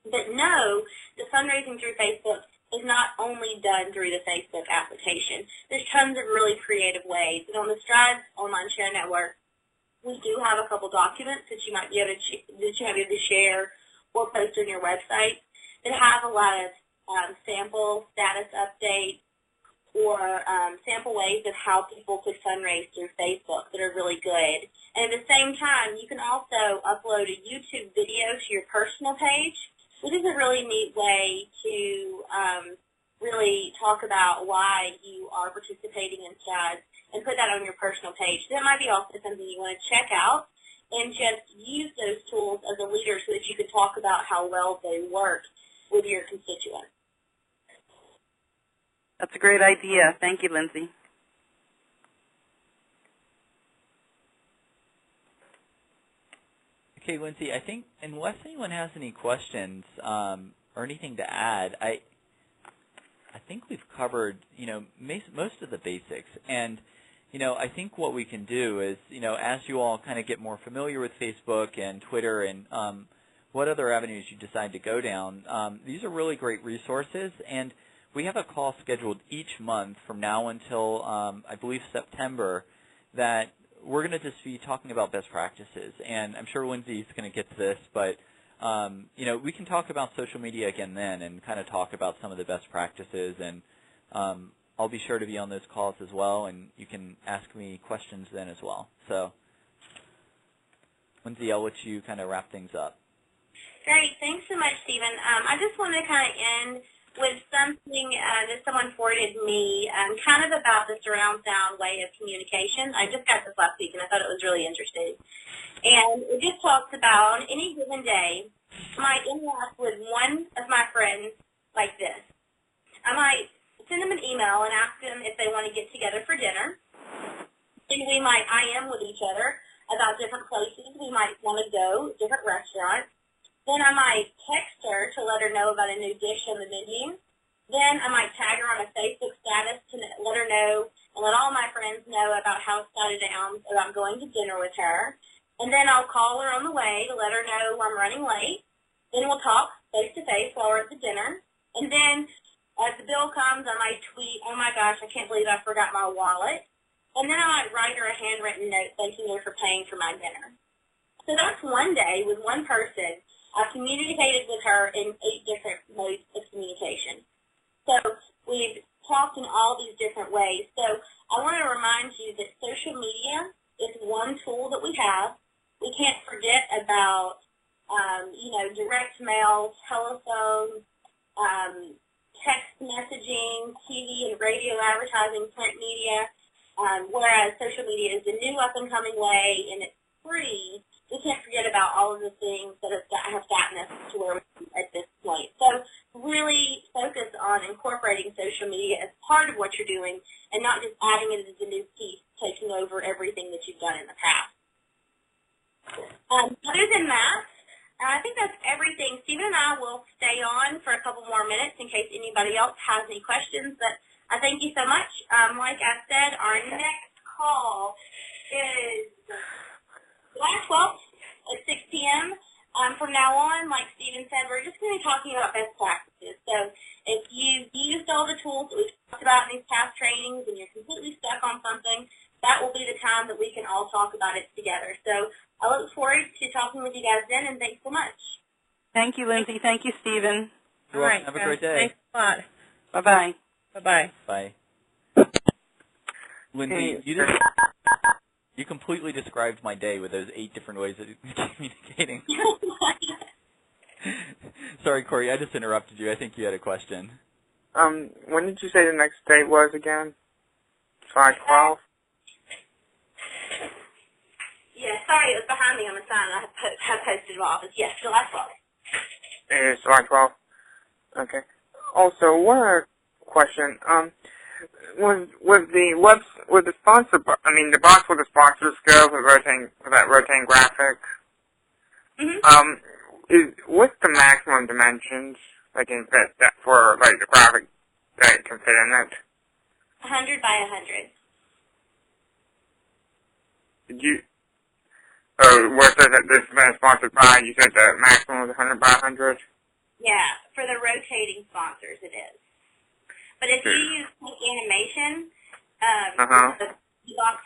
But no, the fundraising through Facebook is not only done through the Facebook application. There's tons of really creative ways. And on the Strides Online Share Network, we do have a couple documents that you might be able to share or post on your website that have a lot of sample status updates or sample ways of how people could fundraise through Facebook that are really good. And at the same time, you can also upload a YouTube video to your personal page, which is a really neat way to really talk about why you are participating in Strides and put that on your personal page. So that might be also something you want to check out and just use those tools as a leader so that you can talk about how well they work with your constituents. That's a great idea. Thank you, Lindsay. Okay, Lindsay, I think unless anyone has any questions or anything to add, I think we've covered, most of the basics. And, I think what we can do is, as you all kind of get more familiar with Facebook and Twitter and what other avenues you decide to go down, these are really great resources. And we have a call scheduled each month from now until, I believe, September, that we're going to just be talking about best practices. And I'm sure Lindsay's going to get to this, but we can talk about social media again then and kind of talk about some of the best practices. And I'll be sure to be on those calls as well, and you can ask me questions then as well. So, Lindsay, I'll let you kind of wrap things up. Great. Thanks so much, Stephen. I just wanted to kind of end with something that someone forwarded me kind of about the surround sound way of communication. I just got this last week, and I thought it was really interesting. And it just talks about, on any given day, I might interact with one of my friends like this. I might send them an email and ask them if they want to get together for dinner. And we might IM with each other about different places we might want to go, different restaurants. Then I might text her to let her know about a new dish on the menu. Then I might tag her on a Facebook status to let her know and let all my friends know about how excited I am about going to dinner with her. And then I'll call her on the way to let her know I'm running late. Then we'll talk face-to-face while we're at the dinner. And then as the bill comes, I might tweet, "Oh my gosh, I can't believe I forgot my wallet." And then I might write her a handwritten note thanking her for paying for my dinner. So that's one day with one person. I've communicated with her in 8 different modes of communication. So we've talked in all these different ways. So I want to remind you that social media is one tool that we have. We can't forget about, direct mail, telephone, text messaging, TV and radio advertising, print media, whereas social media is a new up-and-coming way, and it's free. We can't forget about all of the things that have gotten us to where we are at this point. So really focus on incorporating social media as part of what you're doing and not just adding it as a new piece, taking over everything that you've done in the past. Other than that, I think that's everything. Stephen and I will stay on for a couple more minutes in case anybody else has any questions, but I thank you so much. Like I said, our next call is July 12th at 6 p.m. From now on, like Stephen said, we're just going to be talking about best practices. So if you've used all the tools that we've talked about in these past trainings and you're completely stuck on something, that will be the time that we can all talk about it together. So I look forward to talking with you guys then, and thanks so much. Thank you, Lindsay. Thank you, Stephen. You're welcome. Have a great day. Thanks a lot. Bye-bye. Bye-bye. Bye. Lindsay, you completely described my day with those 8 different ways of communicating. Sorry, Corey, I just interrupted you. I think you had a question. When did you say the next date was again? July 12th? Yeah, sorry, it was behind me on the sign. I had posted in my office. Yes, July 12th. It is July 12th? Okay. Also, one other question. Was the sponsor, the box with the sponsors go with that rotating graphic? Mm-hmm. What's the maximum dimensions that can fit that for the graphic that can fit in it? 100 by 100. Did you? Where it says that this has been sponsored by, you said the maximum was 100 by 100? Yeah, for the rotating sponsors it is. But if you use quick animation, the box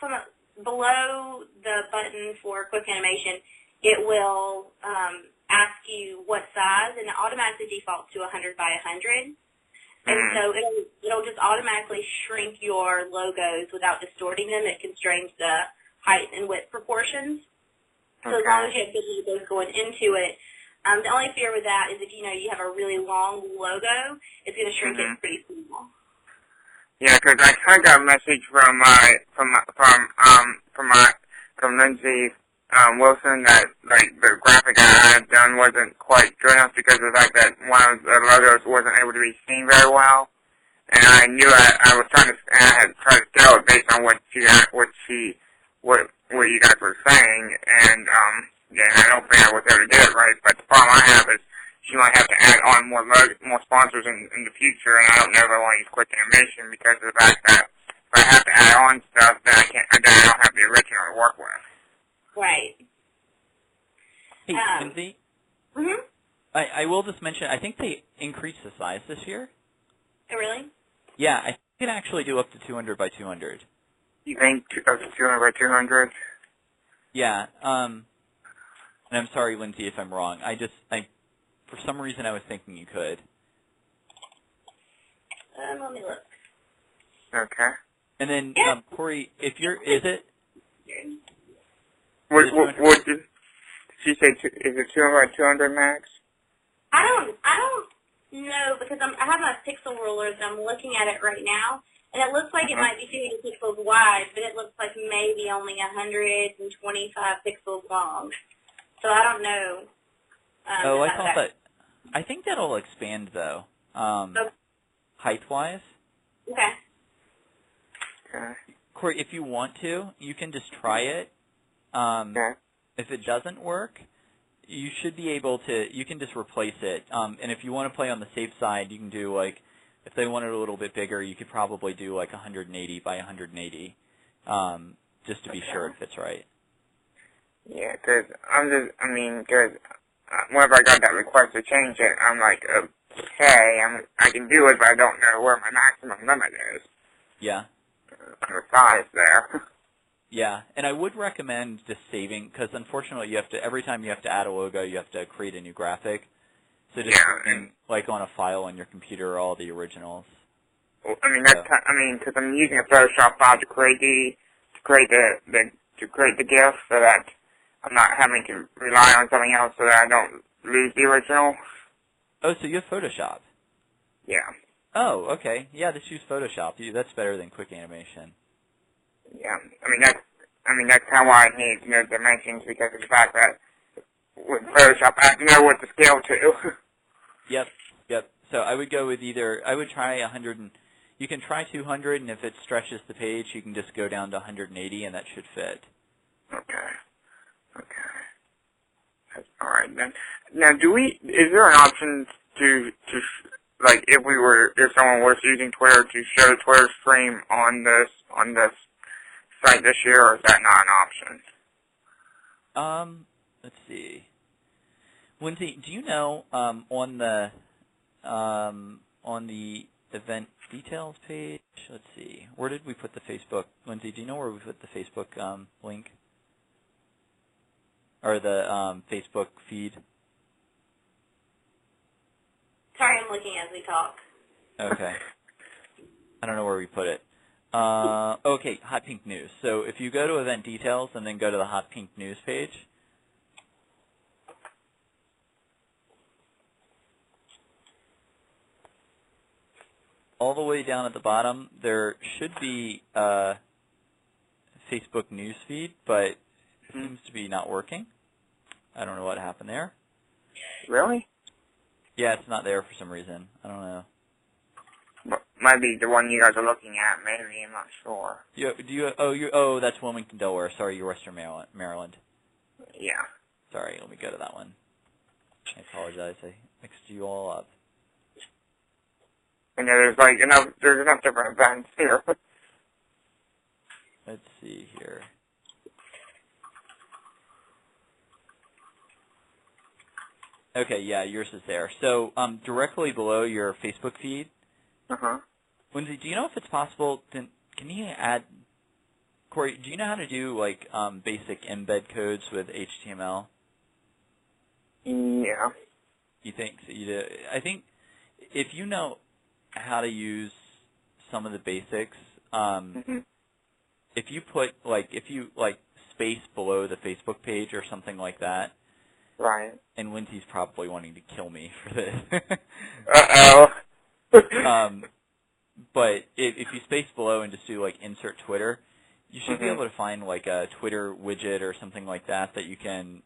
below the button for quick animation, it will ask you what size, and it automatically defaults to 100 by 100. And so it'll just automatically shrink your logos without distorting them. It constrains the height and width proportions. So as long as you have good logos going into it, the only fear with that is if you have a really long logo, it's going to shrink it pretty small. Yeah, because I kind of got a message from Lindsay Wilson that like the graphic I had done wasn't quite good enough because of the fact that one of the logos wasn't able to be seen very well, and I knew I was trying to and I had tried to scale it based on what you guys were saying, and yeah, I don't think I was able to get it right. But the problem I have is she might have to add on more sponsors in the future, and I don't know if I want to use Quick Animation because of the fact that if I have to add on stuff, then I don't have the original to work with. Right. Hey, Lindsay, Mhm. I will just mention, I think they increased the size this year. Oh, really? Yeah, I think you can actually do up to 200 by 200. You think 200 by 200? Yeah, and I'm sorry, Lindsay, if I'm wrong. For some reason, I was thinking you could. Let me look. Okay. And then, Yeah. Corey, is it? What did she say? Is it 200 by 200 max? I don't know because I have my pixel ruler and I'm looking at it right now, and it looks like it might be 200 pixels wide, but it looks like maybe only 125 pixels long. So I don't know. I thought that. I think that'll expand though, Okay. height-wise. Okay. Okay. Corey, if you want to, you can just try it. Okay. If it doesn't work, you should be able to. You can just replace it. And if you want to play on the safe side, you can do like, if they want it a little bit bigger, you could probably do like 180 by 180, just to be sure it fits right. Yeah, because whenever I got that request to change it, I'm like, okay, I can do it, but I don't know where my maximum limit is. Yeah. On the size there. Yeah, and I would recommend just saving, because unfortunately every time you have to add a logo, you have to create a new graphic. So just saving, like on a file on your computer, all the originals. Well, because I'm using a Photoshop file to create the GIF, so that I'm not having to rely on something else, so that I don't lose the original. Oh, so you have Photoshop? Yeah. Oh, okay. Yeah, just use Photoshop. That's better than Quick Animation. Yeah. That's kind of why I need to know dimensions, because of the fact that with Photoshop I have to know what to scale to. Yep. So I would go with I would try 100, and you can try 200, and if it stretches the page, you can just go down to 180, and that should fit. Okay. All right then. Now, is there an option to like if someone was using Twitter to show the Twitter stream on this site this year, or is that not an option? Let's see. Lindsay, do you know on the event details page? Let's see. Where did we put the Facebook? Lindsay, do you know where we put the Facebook link or the Facebook feed? Sorry, I'm looking as we talk. Okay. I don't know where we put it. Okay, Hot Pink News. So if you go to event details and then go to the Hot Pink News page, all the way down at the bottom, there should be a Facebook news feed, but it seems to be not working. I don't know what happened there. Really? Yeah, it's not there for some reason. I don't know. Might be the one you guys are looking at. Maybe, I'm not sure. That's Wilmington, Delaware. Sorry, you're Western Maryland. Yeah. Sorry, let me go to that one. I apologize. I mixed you all up. And there's enough different events here. Let's see here. Okay, yeah, yours is there. So directly below your Facebook feed, Lindsay, do you know if it's possible? Can you add? Corey, do you know how to do like basic embed codes with HTML? Yeah. You think so? You do? I think if you know how to use some of the basics, if you put space below the Facebook page or something like that. Right. And Lindsay's probably wanting to kill me for this. Uh-oh. But if you space below and just do like insert Twitter, you should be able to find like a Twitter widget or something like that that you can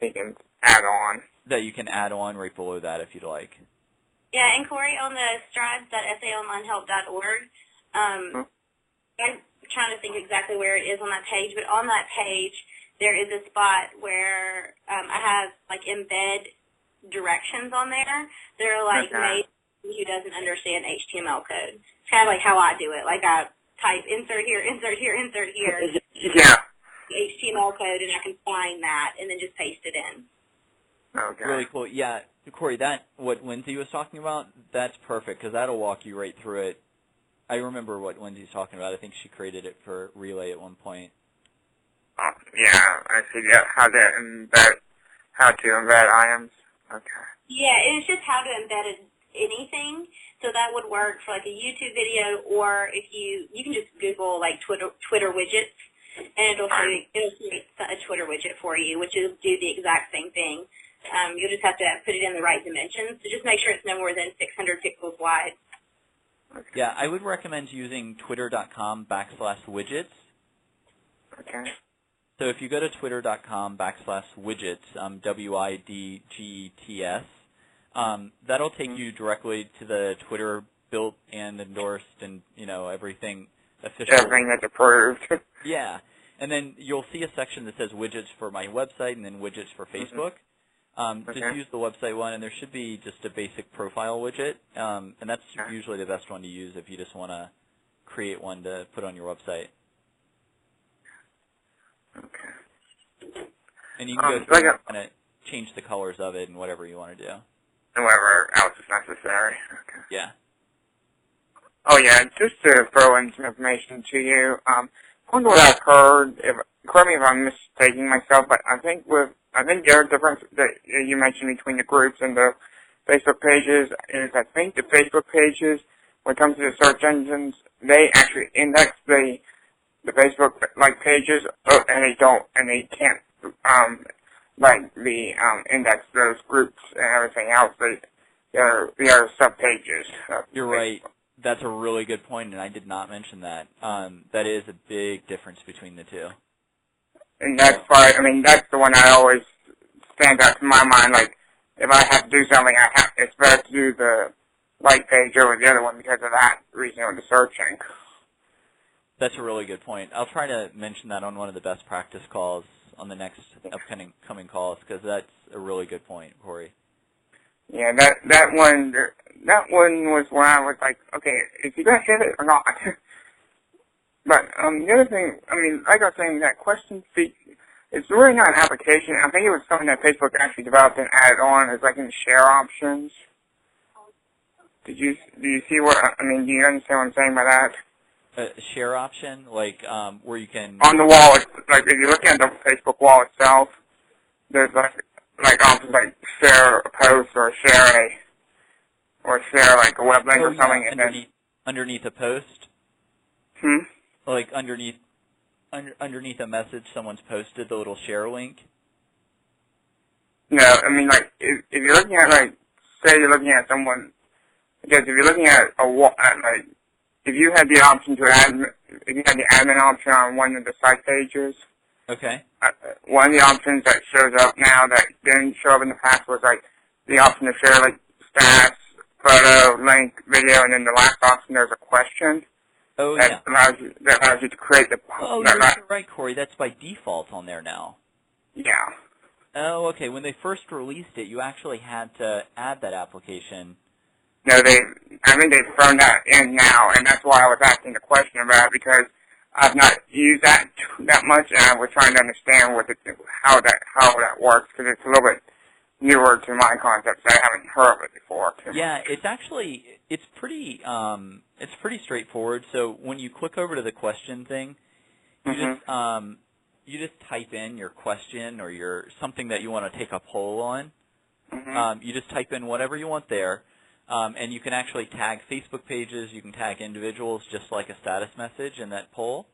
They can add on. Right below that if you'd like. Yeah, and Corey, on the strides.saonlinehelp.org, I'm trying to think exactly where it is on that page, but on that page there is a spot where I have like embed directions on there that are like made for who doesn't understand HTML code. It's kind of like how I do it. Like I type insert here, insert here, insert here. Yeah. HTML code, and I can find that and then just paste it in. Okay. Really cool. Yeah, Corey, that what Lindsay was talking about, that's perfect because that'll walk you right through it. I remember what Lindsay's talking about. I think she created it for Relay at one point. Yeah, I see. Yeah, how to embed items. Okay. Yeah, and it's just how to embed anything. So that would work for like a YouTube video, or if you can just Google like Twitter widgets, and it'll create a Twitter widget for you, which will do the exact same thing. You'll just have to put it in the right dimensions. So just make sure it's no more than 600 pixels wide. Yeah, I would recommend using twitter.com/widgets. Okay. So if you go to twitter.com/widgets, WIDGETS, that'll take you directly to the Twitter built and endorsed and, everything official. Everything that's approved. Yeah. And then you'll see a section that says widgets for my website and then widgets for Facebook. Just use the website one, and there should be just a basic profile widget, and that's usually the best one to use if you just want to create one to put on your website. Okay. And you can go through and change the colors of it and whatever you want to do. And whatever else is necessary. Okay. Yeah. Oh yeah, just to throw in some information to you. According to what I've heard, correct me if I'm mistaking myself, but I think the other difference that you mentioned between the groups and the Facebook pages is I think the Facebook pages, when it comes to the search engines, they actually index the Facebook pages, and they can't index those groups and everything else. They are sub pages. You're right. That's a really good point, and I did not mention that. That is a big difference between the two. And that's why, that's the one that always stands out to my mind. Like, if I have to do something, it's better to do the like page over the other one because of that reason with the searching. That's a really good point. I'll try to mention that on one of the best practice calls on the next upcoming calls because that's a really good point, Corey. Yeah, that one was where I was like, okay, is he going to hit it or not? But the other thing, like I was saying, that question feed, it's really not an application. I think it was something that Facebook actually developed and added on as like in the share options. Do you see what, do you understand what I'm saying by that? A share option, like where you can... On the wall, it's like if you're looking at the Facebook wall itself, there's like options like share a post or share like a web link or something. Yeah, and underneath a post? Like underneath a message someone's posted, the little share link? No, if you're looking at, say you're looking at someone, because if you're looking at if you had the option to if you had the admin option on one of the site pages, okay. One of the options that shows up now that didn't show up in the past was the option to share stats, photo, link, video, and then the last option there's a question. Oh, that allows you to create the... Oh, you're right, Corey. That's by default on there now. Yeah. Oh, okay. When they first released it, you actually had to add that application. No, I think they've thrown that in now, and that's why I was asking the question about it, because I've not used that much, and I was trying to understand how that works, because it's a little bit newer to my concept, so I haven't heard of it before. Yeah, it's pretty straightforward. So when you click over to the question thing, you just type in your question or something that you want to take a poll on. You just type in whatever you want there, and you can actually tag Facebook pages. You can tag individuals just like a status message in that poll.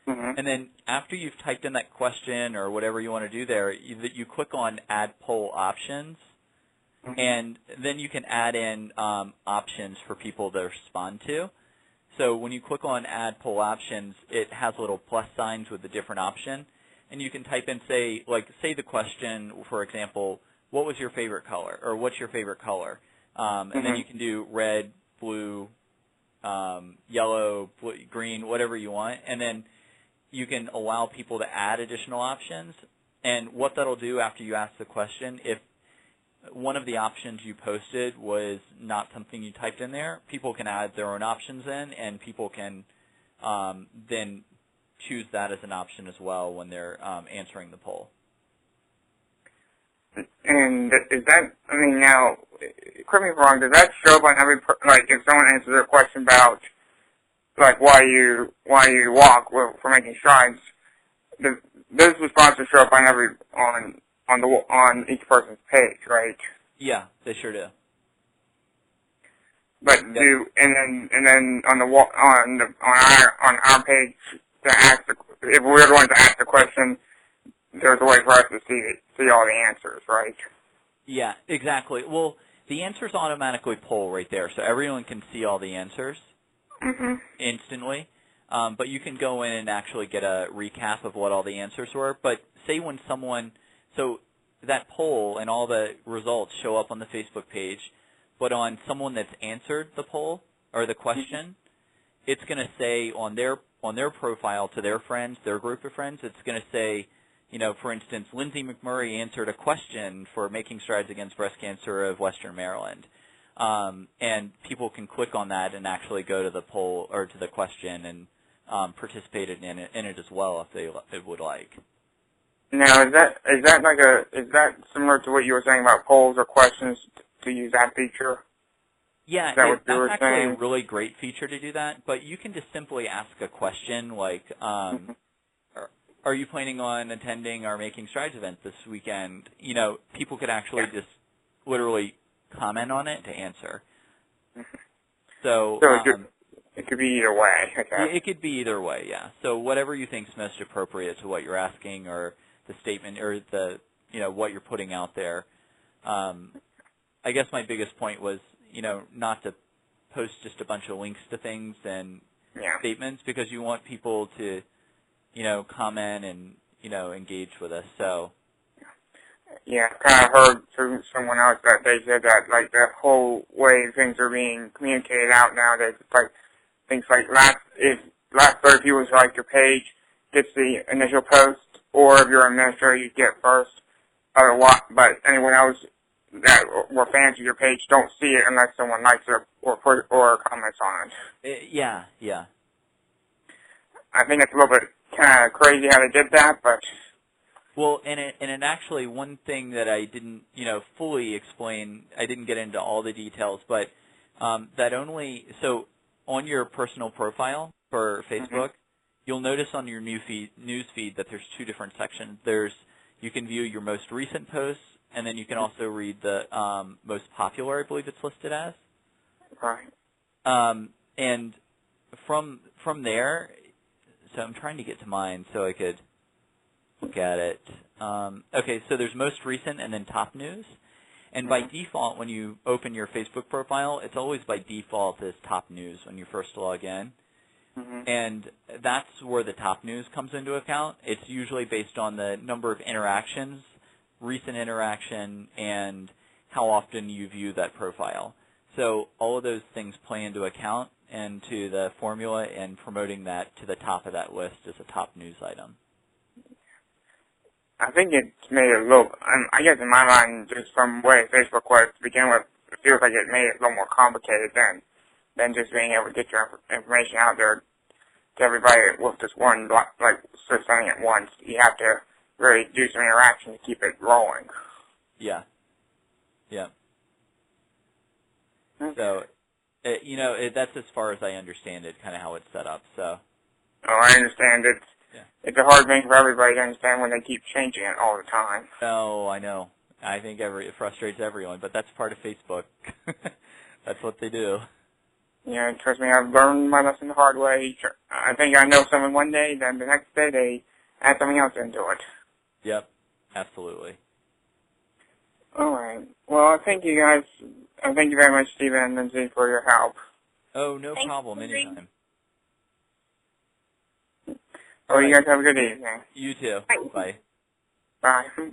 And then after you've typed in that question or whatever you want to do there, you click on Add Poll Options, and then you can add in options for people to respond to. So when you click on Add Poll Options, it has little plus signs with the different option, and you can type in, say the question, for example, what was your favorite color, or what's your favorite color? And then you can do red, blue, yellow, blue, green, whatever you want, and then you can allow people to add additional options. And what that'll do after you ask the question, if one of the options you posted was not something you typed in there, people can add their own options in, and people can then choose that as an option as well when they're answering the poll. And is that, I mean, now, correct me if I'm wrong, does that show up on every, like, if someone answers a question about, like, why you walk for making strides, those responses show up on on each person's page, right? Yeah, they sure do. But and then on our page to ask if we're going to ask the question, there's a way for us to see all the answers, right? Yeah, exactly. Well, the answers automatically poll right there, so everyone can see all the answers instantly. But you can go in and actually get a recap of what all the answers were. But say when so that poll and all the results show up on the Facebook page, but on someone that's answered the poll or the question, it's going to say on their profile to their friends, their group of friends, it's going to say, for instance, Lindsay McMurray answered a question for Making Strides Against Breast Cancer of Western Maryland. And people can click on that and actually go to the poll or to the question and participate in it as well if they would like. Now, is that similar to what you were saying about polls or questions to use that feature? Yeah, that's actually a really great feature to do that. But you can just simply ask a question like, are you planning on attending our Making Strides event this weekend? People could actually just literally comment on it to answer. So it could be either way. Okay. It could be either way, yeah. So whatever you think is most appropriate to what you're asking or the statement or the what you're putting out there. I guess my biggest point was not to post just a bunch of links to things and statements, because you want people to comment and engage with us. So yeah, I kind of heard from someone else that they said that like the whole way things are being communicated out nowadays, it's like things like last 30 people like your page gets the initial post, or if you're an administrator, you get first. But anyone else that were fans of your page don't see it unless someone likes it or comments on it. Yeah. I think it's a little bit kind of crazy how they did that, but. Well, and it actually, one thing that I didn't fully explain, I didn't get into all the details, but so on your personal profile for Facebook, you'll notice on your news feed that there's two different sections. You can view your most recent posts, and then you can also read the most popular, I believe it's listed as. Right. And from there, so I'm trying to get to mine so I could look at it. Okay, so there's most recent and then top news. And by default, when you open your Facebook profile, it's always by default as top news when you first log in. And that's where the top news comes into account. It's usually based on the number of interactions, recent interaction, and how often you view that profile. So all of those things play into account and to the formula and promoting that to the top of that list as a top news item. I think it's made it a little, I guess in my mind, just from the way Facebook was to begin with, it feels like it made it a little more complicated than just being able to get your information out there to everybody with just one, like, just sending it once. You have to really do some interaction to keep it rolling. Yeah. So, that's as far as I understand it, kind of how it's set up. So. Oh, I understand. It's a hard thing for everybody to understand when they keep changing it all the time. Oh, I know. I think it frustrates everyone, but that's part of Facebook. That's what they do. Yeah, trust me, I've learned my lesson the hard way. I think I know something one day, then the next day they add something else into it. Yep, absolutely. All right. Well, thank you guys. Thank you very much, Stephen and Lindsay, for your help. Oh, no problem. Thanks, Anytime. Well, you guys have a good evening. You too. Bye. Bye. Bye.